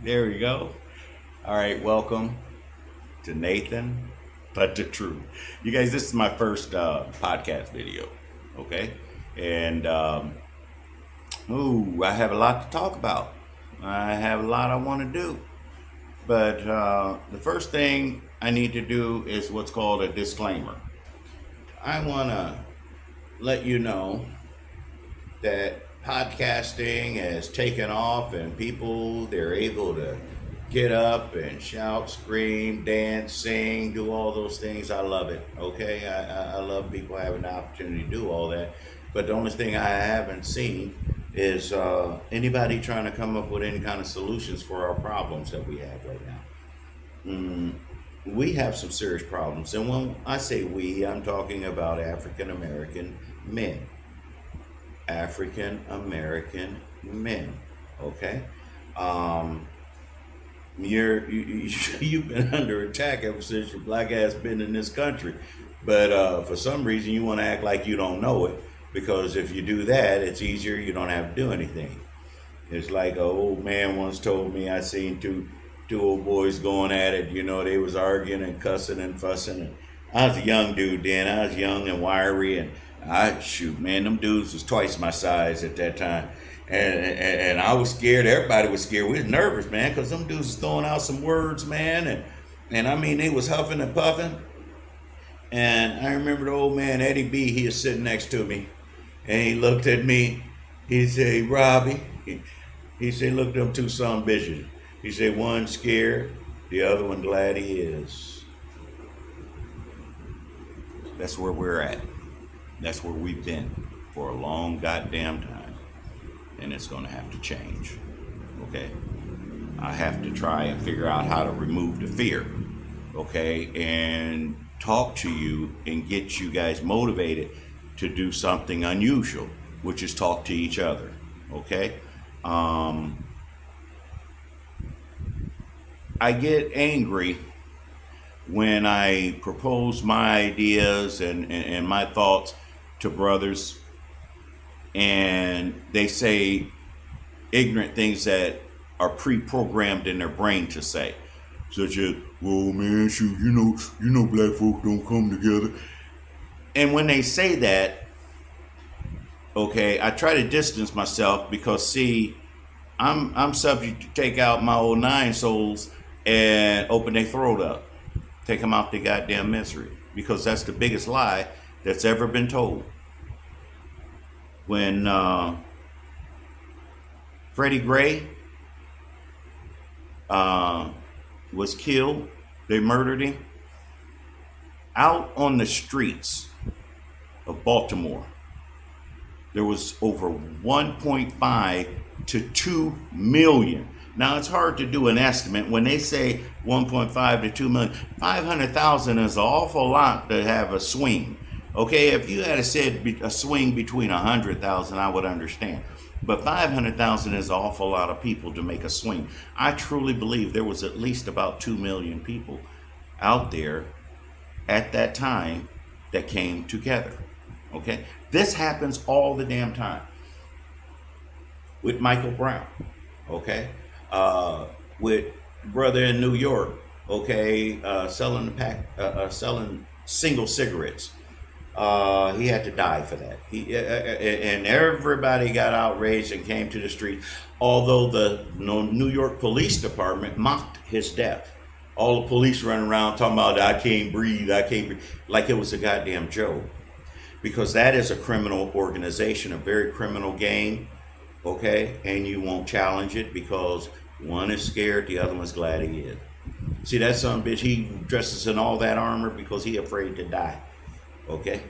There we go. All right, welcome to Nathan, but the truth. You guys, this is my first podcast video, okay? And I have a lot to talk about. I have a lot I want to do, but the first thing I need to do is what's called a disclaimer. I want to let you know that podcasting has taken off and people they're able to get up and shout, scream, dance, sing, do all those things. I love it. Okay, I love people having the opportunity to do all that. But the only thing I haven't seen is anybody trying to come up with any kind of solutions for our problems that we have right now. We have some serious problems, and when I say we, I'm talking about African American men. African American men. Okay, um, you've been under attack ever since your black ass been in this country, but for some reason you want to act like you don't know it, because if you do that, it's easier. You don't have to do anything. It's like an old man once told me. I seen two old boys going at it. You know, they was arguing and cussing and fussing. And I was a young dude then. I was young and wiry, and I shoot, man, them dudes was twice my size at that time. And I was scared. Everybody was scared. We was nervous, man, because them dudes was throwing out some words, man. And I mean, they was huffing and puffing. And I remember the old man, Eddie B, he was sitting next to me. And he looked at me. He said, Robbie, he said, look at them two son bitches. He said, one scared, the other one glad he is. That's where we're at. That's where we've been for a long goddamn time. And it's going to have to change. Okay? I have to try and figure out how to remove the fear. Okay? And talk to you and get you guys motivated to do something unusual, which is talk to each other. Okay? I get angry when I propose my ideas and my thoughts to brothers, and they say ignorant things that are pre-programmed in their brain to say, such as, "Well, man, shoot, you know, black folk don't come together." And when they say that, okay, I try to distance myself because, see, I'm subject to take out my old nine souls and open their throat up, take them out their goddamn misery, because that's the biggest lie that's ever been told. When Freddie Gray was killed, they murdered him out on the streets of Baltimore. There was over 1.5 to 2 million. Now, it's hard to do an estimate. When they say 1.5 to 2 million, 500,000 is an awful lot to have a swing. Okay, if you had said a swing between 100,000, I would understand. But 500,000 is an awful lot of people to make a swing. I truly believe there was at least about 2 million people out there at that time that came together. Okay, this happens all the damn time with Michael Brown. Okay, with brother in New York. Okay, selling single cigarettes. He had to die for that. And everybody got outraged and came to the street. Although the New York Police Department mocked his death. All the police running around talking about, I can't breathe, like it was a goddamn joke. Because that is a criminal organization, a very criminal game, okay? And you won't challenge it because one is scared, the other one's glad he is. See, that son of a bitch, he dresses in all that armor because he afraid to die, okay?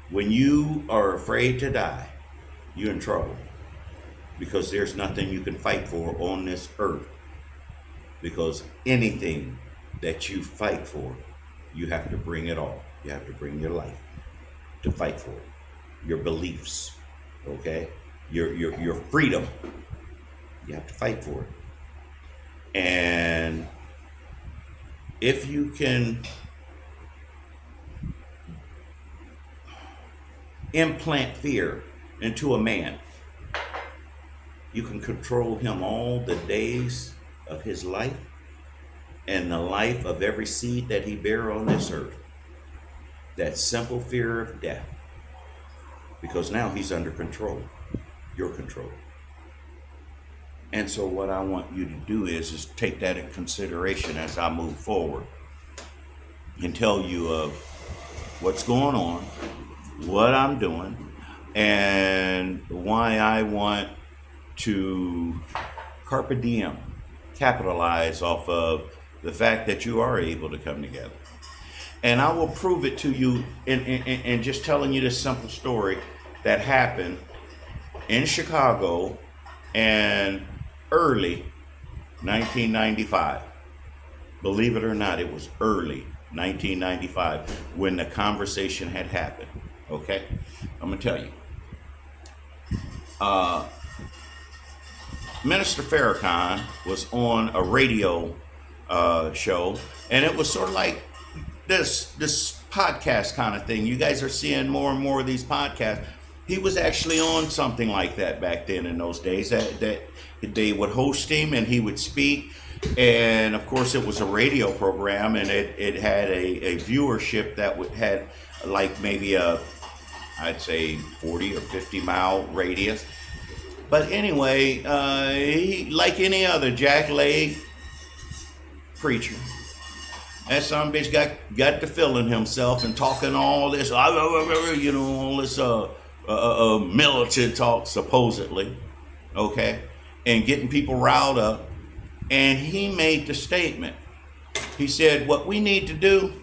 When you are afraid to die, you're in trouble, because there's nothing you can fight for on this earth. Because anything that you fight for, you have to bring it all. You have to bring your life to fight for it. Your beliefs, okay? Your freedom. You have to fight for it. And if you can implant fear into a man, you can control him all the days of his life and the life of every seed that he bear on this earth. That simple fear of death. Because now he's under control, your control. And so what I want you to do is take that in consideration as I move forward and tell you of what's going on, what I'm doing, and why I want to carpe diem, capitalize off of the fact that you are able to come together. And I will prove it to you in just telling you this simple story that happened in Chicago in early 1995. Believe it or not, it was early 1995 when the conversation had happened. Okay? I'm going to tell you. Minister Farrakhan was on a radio show, and it was sort of like this podcast kind of thing. You guys are seeing more and more of these podcasts. He was actually on something like that back then in those days, that they would host him and he would speak. And of course it was a radio program, and it had a viewership that had like maybe I'd say 40 or 50 mile radius. But anyway, he, like any other jackleg preacher, that son bitch got to feeling himself and talking all this, you know, all this militant talk, supposedly, okay, and getting people riled up. And he made the statement. He said, what we need to do,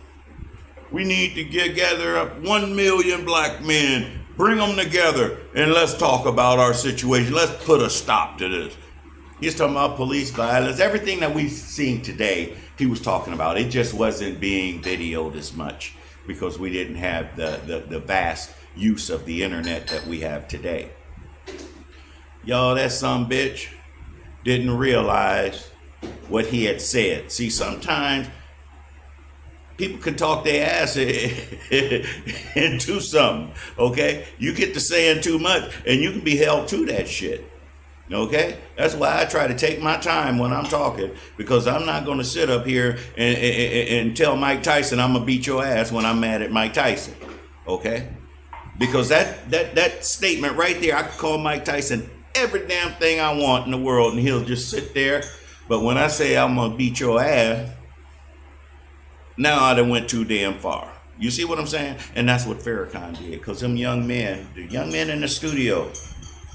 we need to gather up 1 million black men, bring them together, and let's talk about our situation. Let's put a stop to this. He's talking about police violence, everything that we've seen today. He was talking about it. Just wasn't being videoed as much because we didn't have the vast use of the internet that we have today. Y'all, that son bitch didn't realize what he had said. See, sometimes people can talk their ass into something, okay? You get to saying too much and you can be held to that shit. Okay, that's why I try to take my time when I'm talking, because I'm not going to sit up here and tell Mike Tyson I'm gonna beat your ass when I'm mad at Mike Tyson. Okay, because that statement right there, I could call Mike Tyson every damn thing I want in the world and he'll just sit there. But when I say I'm gonna beat your ass, now I done went too damn far. You see what I'm saying? And that's what Farrakhan did, because them young men, the young men in the studio,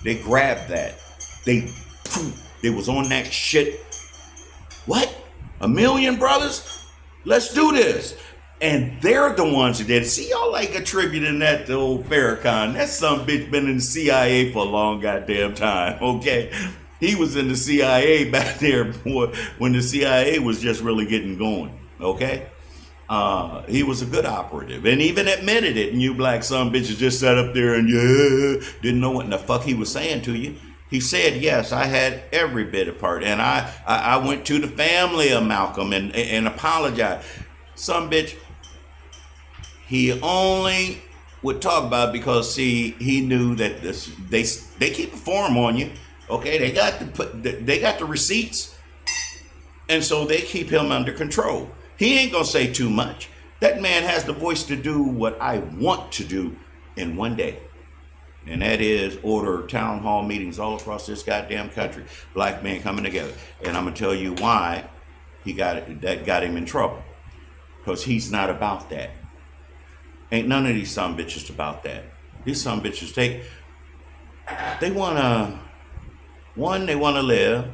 they grabbed that. They was on that shit. What? 1 million brothers? Let's do this. And they're the ones that did it. See, y'all like attributing that to old Farrakhan. That some bitch been in the CIA for a long goddamn time, okay? He was in the CIA back there when the CIA was just really getting going, okay? He was a good operative and even admitted it. And you black son bitches just sat up there and didn't know what in the fuck he was saying to you. He said, yes, I had every bit of part. And I went to the family of Malcolm and apologized. Some bitch, he only would talk about it because, see, he knew that they keep a form on you. Okay, they got the receipts. And so they keep him under control. He ain't gonna say too much. That man has the voice to do what I want to do in one day. And that is order town hall meetings all across this goddamn country. Black men coming together. And I'm going to tell you why that got him in trouble. Because he's not about that. Ain't none of these son bitches about that. These son bitches, they want to, one, they want to live.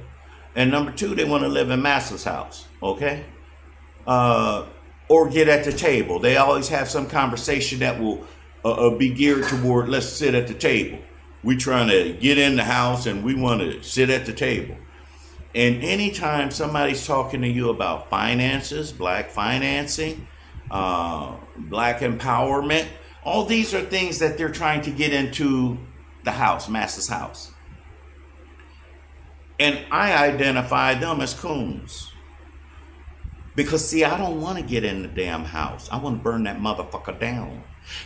And number two, they want to live in Master's house. Okay? Or get at the table. They always have some conversation that will be geared toward, let's sit at the table. We trying to get in the house and we want to sit at the table. And anytime somebody's talking to you about finances, black financing, black empowerment, all these are things that they're trying to get into the house, Master's house. And I identify them as coons. Because see, I don't want to get in the damn house. I want to burn that motherfucker down.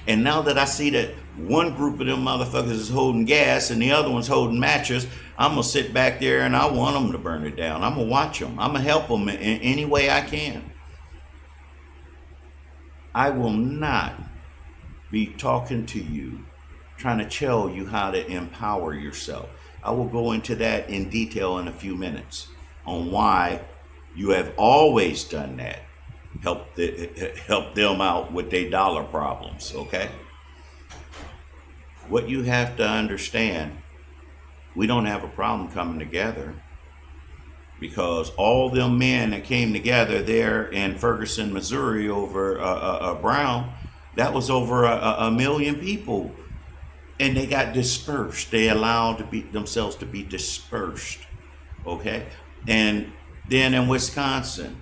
And now that I see that one group of them motherfuckers is holding gas and the other one's holding matches, I'm going to sit back there and I want them to burn it down. I'm going to watch them. I'm going to help them in any way I can. I will not be talking to you, trying to tell you how to empower yourself. I will go into that in detail in a few minutes on why you have always done that. Help them out with their dollar problems, okay? What you have to understand, we don't have a problem coming together, because all them men that came together there in Ferguson, Missouri over Brown, that was over a million people, and they got dispersed. They allowed themselves to be dispersed, okay? And then in Wisconsin,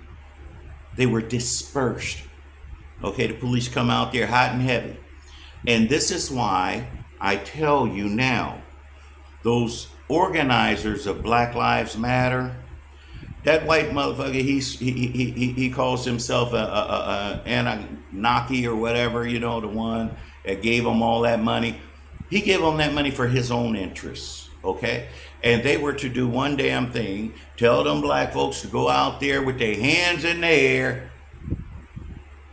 they were dispersed. Okay, the police come out there hot and heavy. And this is why I tell you now, those organizers of Black Lives Matter, that white motherfucker, he calls himself a Anunnaki or whatever, you know, the one that gave him all that money. He gave them that money for his own interests, okay? And they were to do one damn thing, tell them black folks to go out there with their hands in the air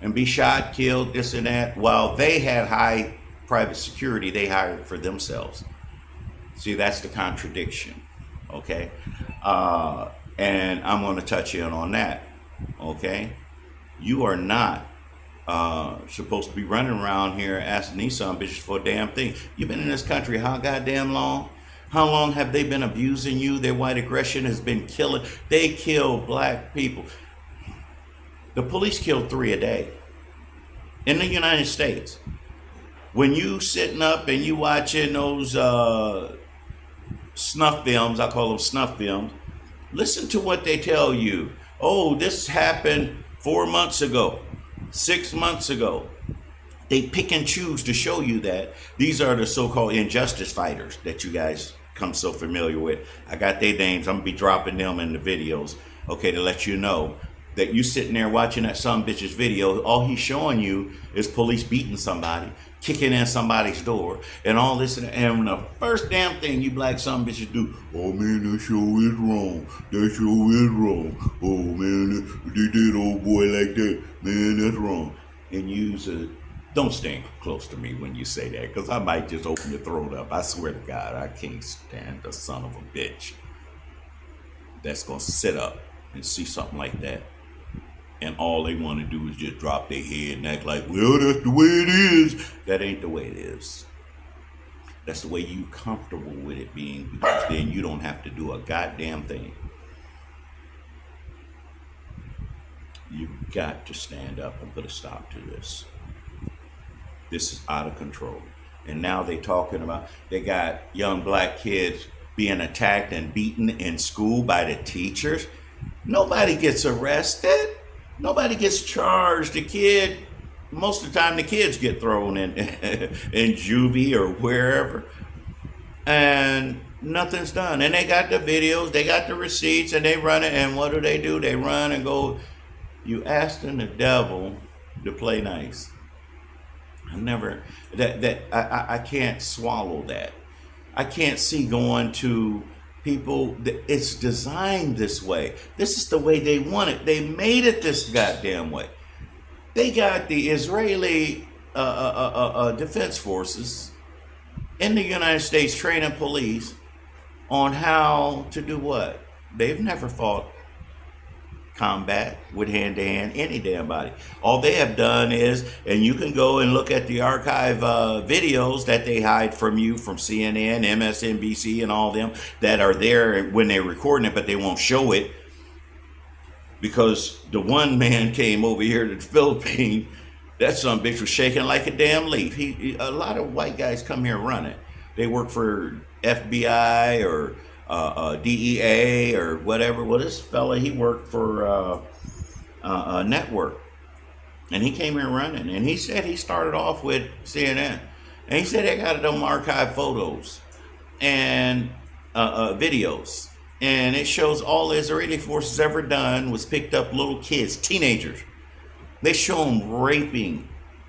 and be shot, killed, this and that, while they had high private security they hired for themselves. See, that's the contradiction, okay? And I'm going to touch in on that, okay? You are not supposed to be running around here asking these son bitches for a damn thing. You've been in this country how goddamn long? How long have they been abusing you? Their white aggression has been killing. They kill black people. The police kill 3 a day in the United States. When you sitting up and you watching those snuff films, I call them snuff films, listen to what they tell you. Oh, this happened 4 months ago, 6 months ago. They pick and choose to show you that. These are the so-called injustice fighters that you guys come so familiar with. I got their names. I'm gonna be dropping them in the videos, okay, to let you know that you sitting there watching that some bitch's video. All he's showing you is police beating somebody, kicking in somebody's door, and all this. And the first damn thing you black some bitches do, oh man, that show is wrong. That show is wrong. Oh man, they did old boy like that. Man, that's wrong. And use a don't stand close to me when you say that, because I might just open your throat up. I swear to God, I can't stand the son of a bitch that's going to sit up and see something like that. And all they want to do is just drop their head and act like, well, that's the way it is. That ain't the way it is. That's the way you comfortable with it being, because then you don't have to do a goddamn thing. You got to stand up and put a stop to this. This is out of control. And now they talking about, they got young black kids being attacked and beaten in school by the teachers. Nobody gets arrested. Nobody gets charged. The kid, most of the time the kids get thrown in juvie or wherever. And nothing's done. And they got the videos, they got the receipts, and they run it. And what do? They run and go, you asking the devil to play nice. I can't swallow that. I can't see going to people. It's designed this way. This is the way they want it. They made it this goddamn way. They got the Israeli defense forces in the United States training police on how to do what? They've never fought combat with hand-to-hand any damn body. All they have done is, and you can go and look at the archive videos that they hide from you from CNN, MSNBC, and all them that are there when they're recording it, but they won't show it because the one man came over here to the Philippines. That son bitch was shaking like a damn leaf. A lot of white guys come here running. They work for FBI or DEA or whatever. Well, this fella, he worked for a network, and he came here running, and he said he started off with CNN, and he said they got them archive photos and videos and it shows all the Israeli forces ever done was picked up little kids, teenagers. They show them raping.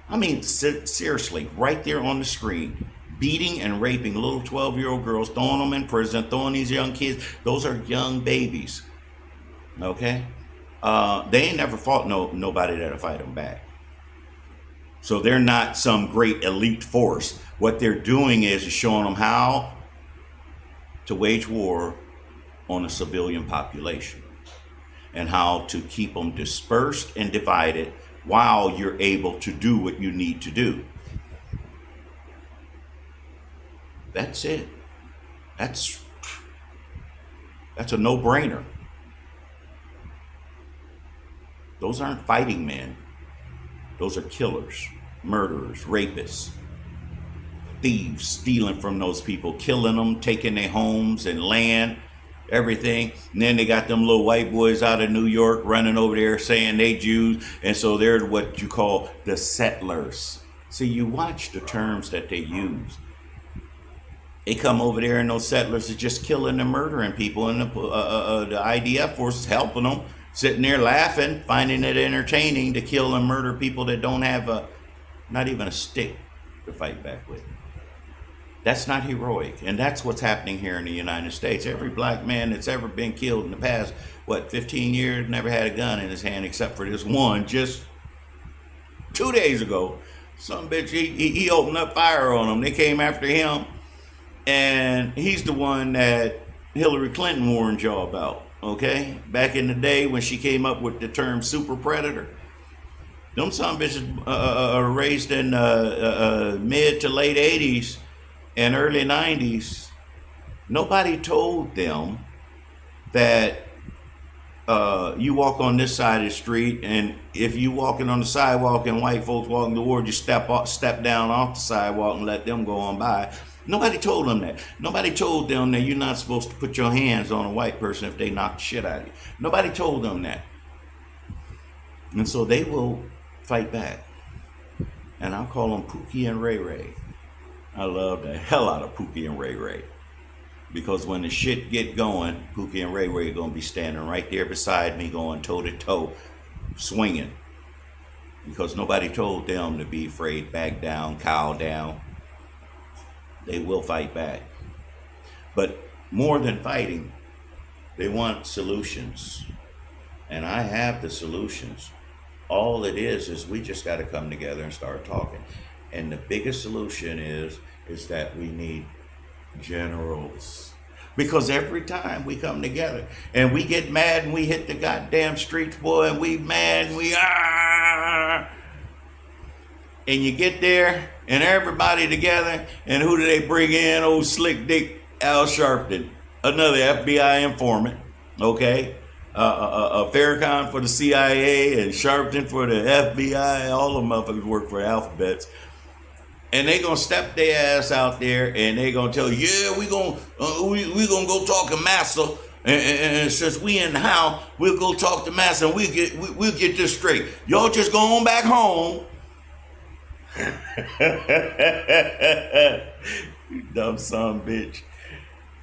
I mean, seriously, right there on the screen, beating and raping little 12-year-old girls, throwing them in prison, throwing these young kids. Those are young babies. Okay, they ain't never fought nobody that'll fight them back. So they're not some great elite force. What they're doing is showing them how to wage war on a civilian population and how to keep them dispersed and divided while you're able to do what you need to do. That's it. That's a no-brainer. Those aren't fighting men. Those are killers, murderers, rapists, thieves, stealing from those people, killing them, taking their homes and land, everything. And then they got them little white boys out of New York running over there saying they Jews. And so they're what you call the settlers. See, you watch the terms that they use. They come over there and those settlers are just killing and murdering people. And the IDF force is helping them, sitting there laughing, finding it entertaining to kill and murder people that don't have not even a stick to fight back with. That's not heroic. And that's what's happening here in the United States. Every black man that's ever been killed in the past, 15 years, never had a gun in his hand except for this one just 2 days ago. Some bitch, he opened up fire on them. They came after him. And he's the one that Hillary Clinton warned y'all about, okay? Back in the day when she came up with the term super predator. Them some bitches are raised in mid to late 80s and early 90s. Nobody told them that you walk on this side of the street, and if you walking on the sidewalk and white folks walking toward you, step down off the sidewalk and let them go on by. Nobody told them that. Nobody told them that you're not supposed to put your hands on a white person if they knock the shit out of you. Nobody told them that. And so they will fight back. And I'll call them Pookie and Ray Ray. I love the hell out of Pookie and Ray Ray. Because when the shit get going, Pookie and Ray Ray are going to be standing right there beside me going toe to toe, swinging. Because nobody told them to be afraid, back down, cow down. They will fight back. But more than fighting, they want solutions. And I have the solutions. All it is we just got to come together and start talking. And the biggest solution is that we need generals. Because every time we come together and we get mad and we hit the goddamn streets, boy, and we mad and we are. And you get there and everybody together, and who do they bring in? Old Slick Dick Al Sharpton, another FBI informant, okay? Farrakhan for the CIA and Sharpton for the FBI. All the motherfuckers work for alphabets. And they gonna step their ass out there and they gonna tell you, yeah, we gonna go talk to Massa. And since we in the house, we'll go talk to Massa and we'll get this straight. Y'all just go on back home. You dumb son of a bitch.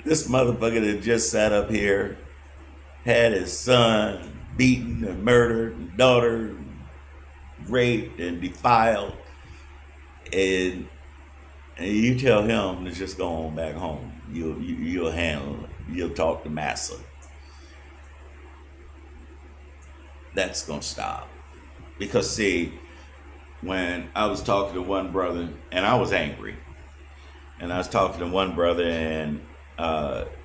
This motherfucker that just sat up here, had his son beaten and murdered, and daughter raped and defiled, and you tell him to just go on back home. You'll handle it. You'll talk to Massa. That's gonna stop. Because see, when I was talking to one brother, and I was angry, and I was talking to one brother, and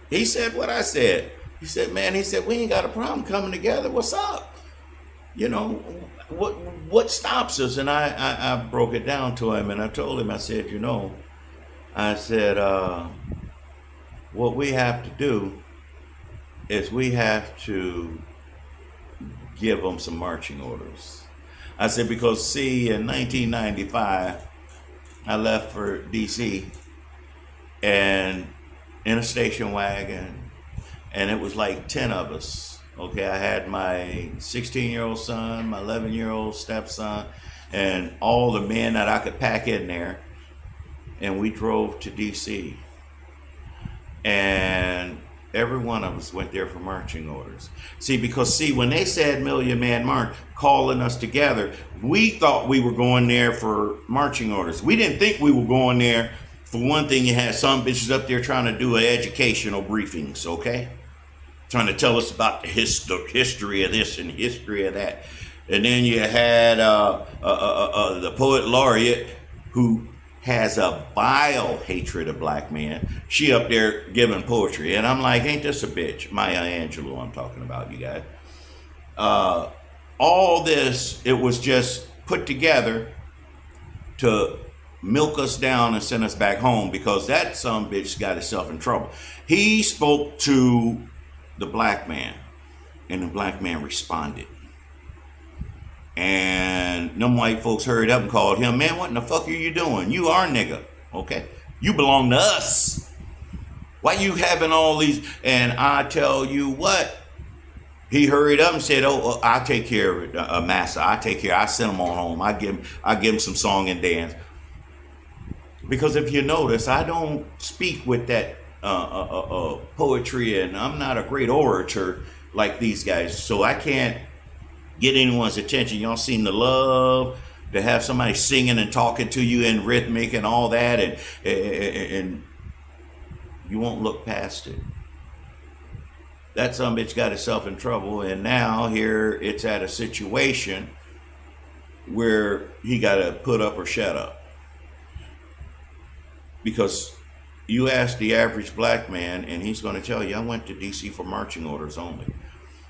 he said what I said. He said, man, we ain't got a problem coming together. What's up? You know, what stops us? And I broke it down to him, and I told him, I said, what we have to do is we have to give them some marching orders. I said, because see, in 1995, I left for DC and in a station wagon, and it was like 10 of us. Okay, I had my 16-year-old son, my 11-year-old stepson, and all the men that I could pack in there, and we drove to DC. And Every one of us went there for marching orders. Because when they said Million Man March, calling us together, we thought we were going there for marching orders. We didn't think we were going there. For one thing, you had some bitches up there trying to do educational briefings, okay? Trying to tell us about the history of this and history of that. And then you had the poet laureate who has a vile hatred of black men. She up there giving poetry. And I'm like, ain't this a bitch? Maya Angelou, I'm talking about, you guys. All this, it was just put together to milk us down and send us back home, because that some bitch got himself in trouble. He spoke to the black man, and the black man responded. And them white folks hurried up and called him, man, what in the fuck are you doing? You are nigga, okay? You belong to us. Why you having all these? And I tell you what, he hurried up and said, oh, I'll take care of it, master. I take care. I send him on home. I give him some song and dance. Because if you notice, I don't speak with that poetry, and I'm not a great orator like these guys, so I can't get anyone's attention. Y'all seem to love to have somebody singing and talking to you in rhythmic and all that, and you won't look past it. That some bitch got itself in trouble, and now here it's at a situation where he got to put up or shut up. Because you ask the average black man, and he's going to tell you, I went to DC for marching orders only.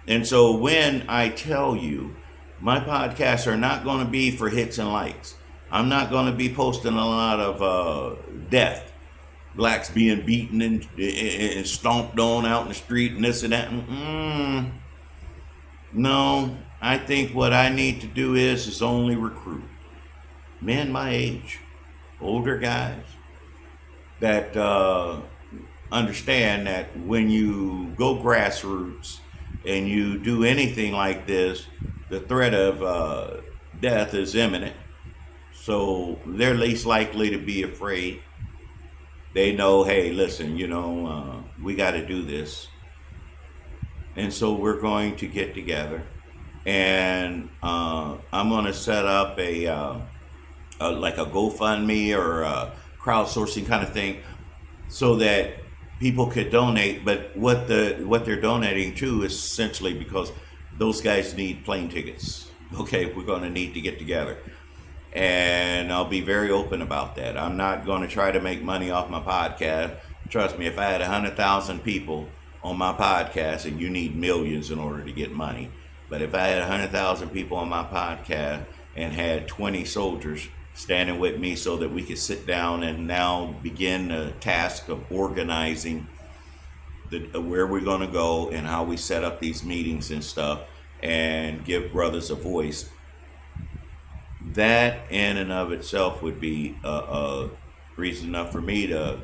And so when I tell you, my podcasts are not going to be for hits and likes. I'm not going to be posting a lot of death, blacks being beaten and stomped on out in the street and this and that. No, I think what I need to do is only recruit men my age, older guys, that understand that when you go grassroots and you do anything like this, the threat of death is imminent. So they're least likely to be afraid. They know, hey, listen, we got to do this. And so we're going to get together, and I'm going to set up like a GoFundMe or a crowdsourcing kind of thing, so that people could donate. But what they're donating to is essentially because those guys need plane tickets. Okay, we're going to need to get together, and I'll be very open about that. I'm not going to try to make money off my podcast. Trust me, if I had 100,000 people on my podcast, and you need millions in order to get money, but if I had 100,000 people on my podcast and had 20 soldiers standing with me so that we could sit down and now begin the task of organizing where we're going to go and how we set up these meetings and stuff and give brothers a voice, that in and of itself would be a reason enough for me to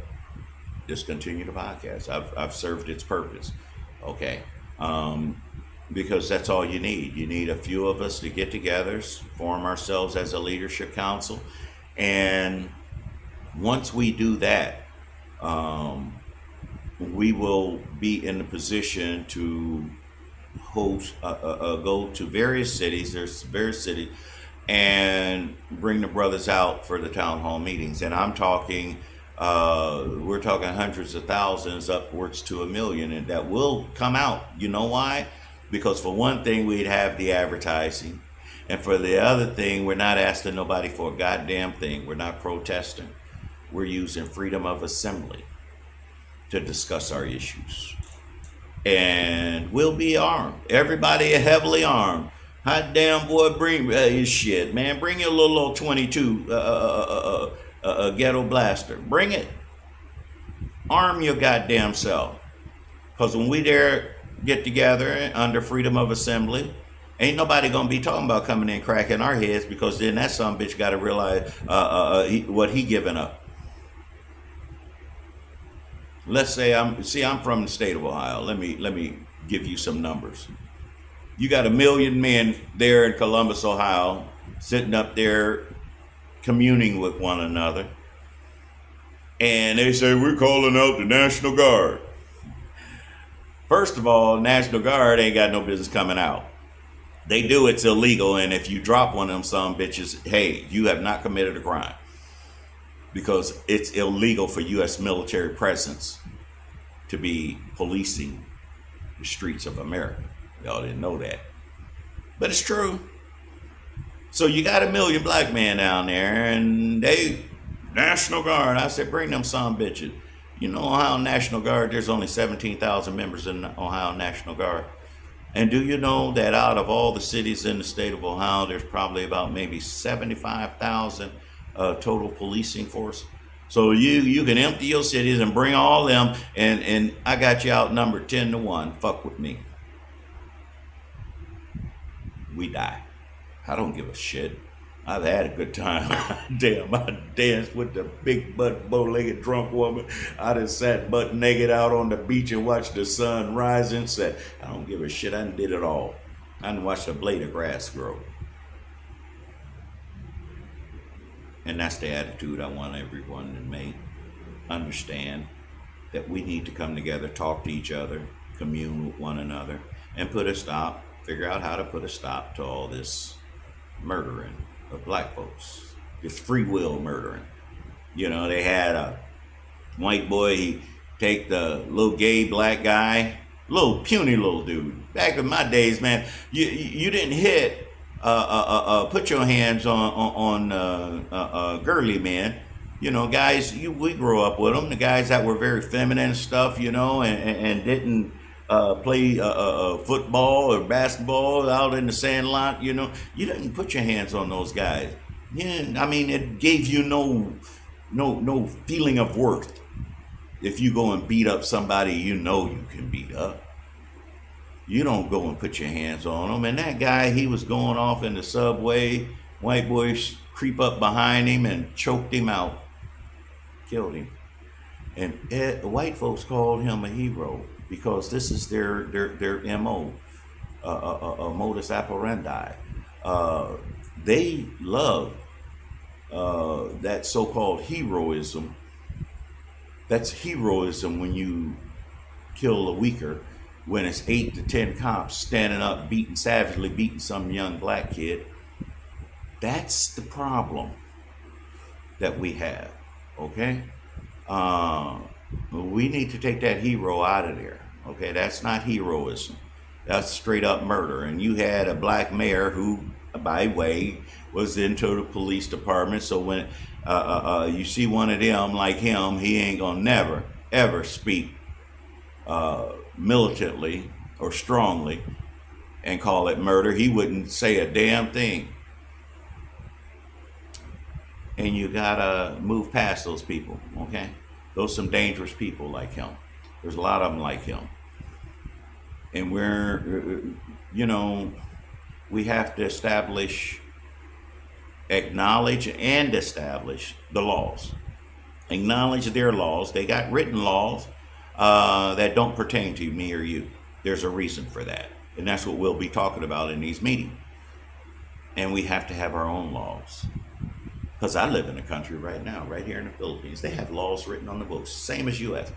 discontinue the podcast. I've served its purpose, okay? Because that's all you need. You need a few of us to get together, form ourselves as a leadership council, and once we do that, we will be in the position to host, go to various cities. There's various cities, and bring the brothers out for the town hall meetings. And I'm talking, we're talking hundreds of thousands, upwards to 1 million, and that will come out. You know why? Because for one thing, we'd have the advertising. And for the other thing, we're not asking nobody for a goddamn thing. We're not protesting. We're using freedom of assembly to discuss our issues. And we'll be armed. Everybody heavily armed. Hot damn boy, bring your shit, man. Bring your little old 22 ghetto blaster. Bring it. Arm your goddamn self. Because when we there get together under freedom of assembly, ain't nobody gonna be talking about coming in cracking our heads, because then that son bitch gotta realize what he giving up. Let's say I'm from the state of Ohio. Let me give you some numbers. You got 1 million men there in Columbus, Ohio, sitting up there communing with one another, and they say, we're calling out the National Guard. First of all, National Guard ain't got no business coming out. They do, it's illegal, and if you drop one of them some bitches, hey, you have not committed a crime because it's illegal for U.S. military presence to be policing the streets of America. Y'all didn't know that, but it's true. So you got a million black men down there, and they National Guard. I said, bring them some bitches. You know, Ohio National Guard. There's only 17,000 members in the Ohio National Guard. And do you know that out of all the cities in the state of Ohio, there's probably about maybe 75,000 total policing force? So you can empty your cities and bring all them, and I got you outnumbered 10-1. Fuck with me. We die. I don't give a shit. I've had a good time. Damn, I danced with the big butt, bow-legged drunk woman. I done sat butt naked out on the beach and watched the sun rise and set. I don't give a shit. I done did it all. I done watched a blade of grass grow. And that's the attitude I want everyone to make. Understand that we need to come together, talk to each other, commune with one another, and put a stop, figure out how to put a stop to all this murdering of black folks. It's free will murdering. You know, they had a white boy, he take the little gay black guy, little puny little dude. Back in my days, man, you didn't hit put your hands on girly men. You know, guys, we grew up with them. The guys that were very feminine and stuff, you know, and didn't play football or basketball out in the sand lot, you know. You didn't put your hands on those guys. Yeah, I mean, it gave you no feeling of worth if you go and beat up somebody you know you can beat up. You don't go and put your hands on them. And that guy, he was going off in the subway. White boys creep up behind him and choked him out, killed him. And white folks called him a hero because this is their MO, modus operandi. They love that so-called heroism. That's heroism when you kill a weaker, when it's 8 to 10 cops standing up, savagely beating some young black kid. That's the problem that we have, okay? We need to take that hero out of there, okay? That's not heroism. That's straight up murder. And you had a black mayor who, by the way, was into the police department. So when you see one of them like him, he ain't gonna never, ever speak militantly or strongly and call it murder. He wouldn't say a damn thing. And you gotta move past those people, okay? Those some dangerous people like him. There's a lot of them like him. And we have to acknowledge and establish the laws. Acknowledge their laws. They got written laws that don't pertain to me or you. There's a reason for that. And that's what we'll be talking about in these meetings. And we have to have our own laws. Because I live in a country right now, right here in the Philippines. They have laws written on the books, same as U.S.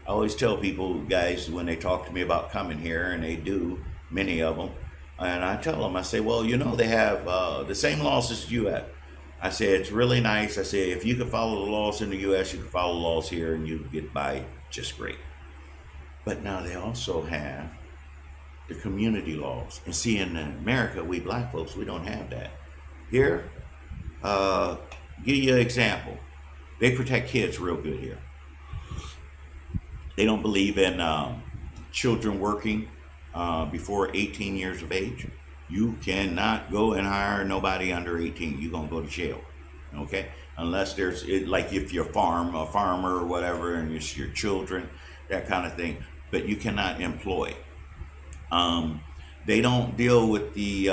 I always tell people, guys, when they talk to me about coming here, and they do, many of them, and I tell them, I say, well, they have the same laws as U.S. I say, it's really nice. I say, if you can follow the laws in the U.S., you can follow the laws here, and you get by just great. But now they also have the community laws. And see, in America, we black folks, we don't have that. Here, give you an example. They protect kids real good here. They don't believe in children working before 18 years of age. You cannot go and hire nobody under 18. You're going to go to jail, okay? Unless like if you're a farmer or whatever, and it's your children, that kind of thing. But you cannot employ. They don't deal with the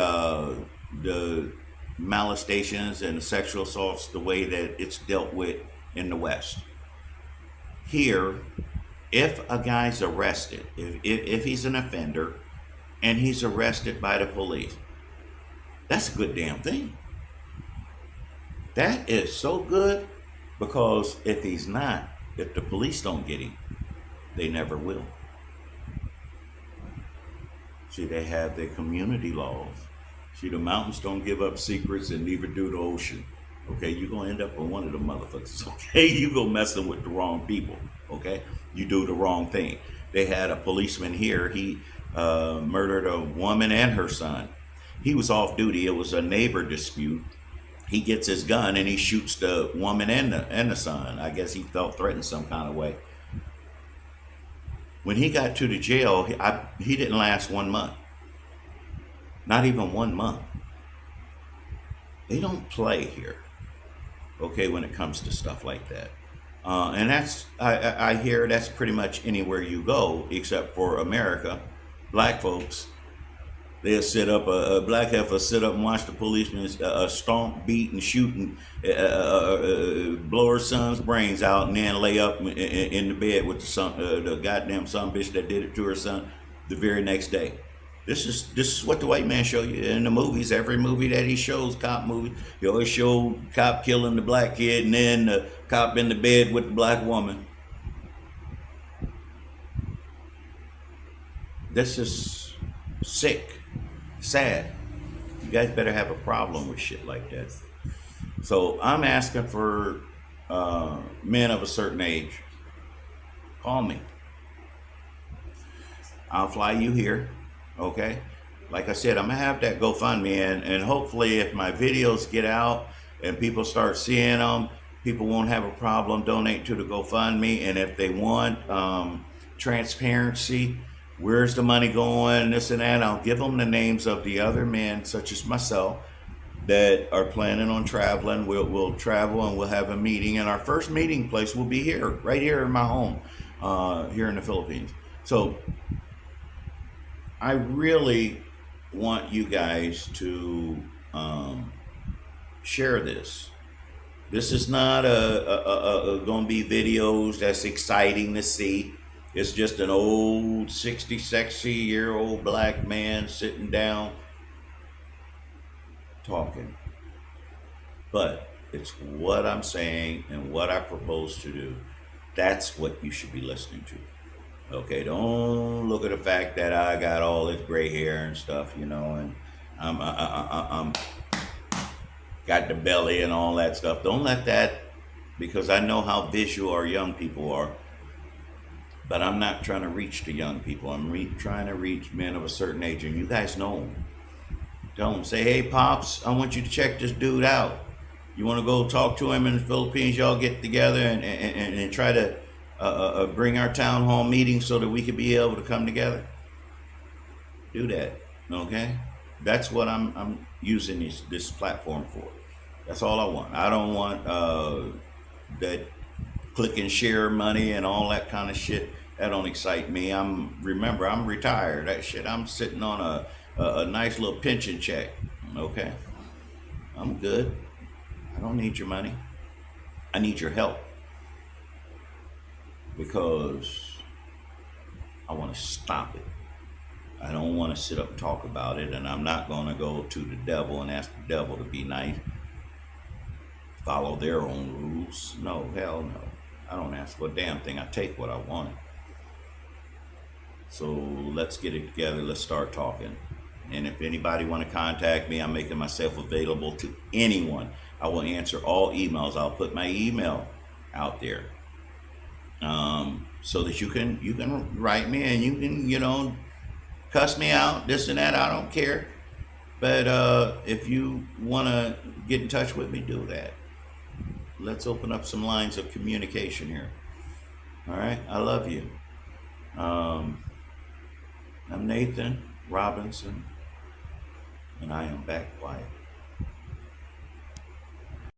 molestations and sexual assaults the way that it's dealt with in the West. Here, if a guy's arrested, if he's an offender and he's arrested by the police, that's a good damn thing. That is so good, because if he's not, if the police don't get him, they never will. See, they have their community laws. See, the mountains don't give up secrets, and neither do the ocean. Okay, you're gonna end up on one of the motherfuckers. Okay, you go messing with the wrong people. Okay, you do the wrong thing. They had a policeman here. He murdered a woman and her son. He was off duty. It was a neighbor dispute. He gets his gun and he shoots the woman and the son. I guess he felt threatened some kind of way. When he got to the jail, he didn't last 1 month. Not even 1 month. They don't play here, okay, when it comes to stuff like that. And I hear that's pretty much anywhere you go, except for America. Black folks, they'll sit up, a black heifer sit up and watch the policeman stomp, beat, and shoot, and blow her son's brains out, and then lay up in the bed with the goddamn son bitch that did it to her son the very next day. This is what the white man show you in the movies. Every movie that he shows, cop movie, he always show cop killing the black kid and then the cop in the bed with the black woman. This is sick, sad. You guys better have a problem with shit like that. So I'm asking for men of a certain age. Call me. I'll fly you here. Okay, like I said, I'm gonna have that GoFundMe, and hopefully if my videos get out and people start seeing them, people won't have a problem donating to the GoFundMe. And if they want transparency, where's the money going, this and that, I'll give them the names of the other men, such as myself, that are planning on traveling. We'll travel and we'll have a meeting, and our first meeting place will be here, right here in my home, here in the Philippines. So I really want you guys to share this. This is not going to be videos that's exciting to see. It's just an old 60-year-old black man sitting down talking. But it's what I'm saying and what I propose to do. That's what you should be listening to. Okay, don't look at the fact that I got all this gray hair and stuff, you know, and I'm got the belly and all that stuff. Don't let that, because I know how visual our young people are. But I'm not trying to reach the young people. I'm trying to reach men of a certain age, and you guys know them. Tell them, say, hey, Pops, I want you to check this dude out. You want to go talk to him in the Philippines? Y'all get together and try to bring our town hall meeting so that we could be able to come together. Do that, okay? That's what I'm using this platform for. That's all I want. I don't want that click and share money and all that kind of shit. That don't excite me. Remember, I'm retired. That shit, I'm sitting on a nice little pension check, okay? I'm good. I don't need your money. I need your help, because I want to stop it. I don't want to sit up and talk about it, and I'm not going to go to the devil and ask the devil to be nice, follow their own rules. No, hell no. I don't ask for a damn thing. I take what I want. So let's get it together. Let's start talking. And if anybody want to contact me, I'm making myself available to anyone. I will answer all emails. I'll put my email out there, so that you can write me, and you can, cuss me out, this and that. I don't care. But if you want to get in touch with me, do that. Let's open up some lines of communication here. All right, I love you. I'm Nathan Robinson, and I am back quiet.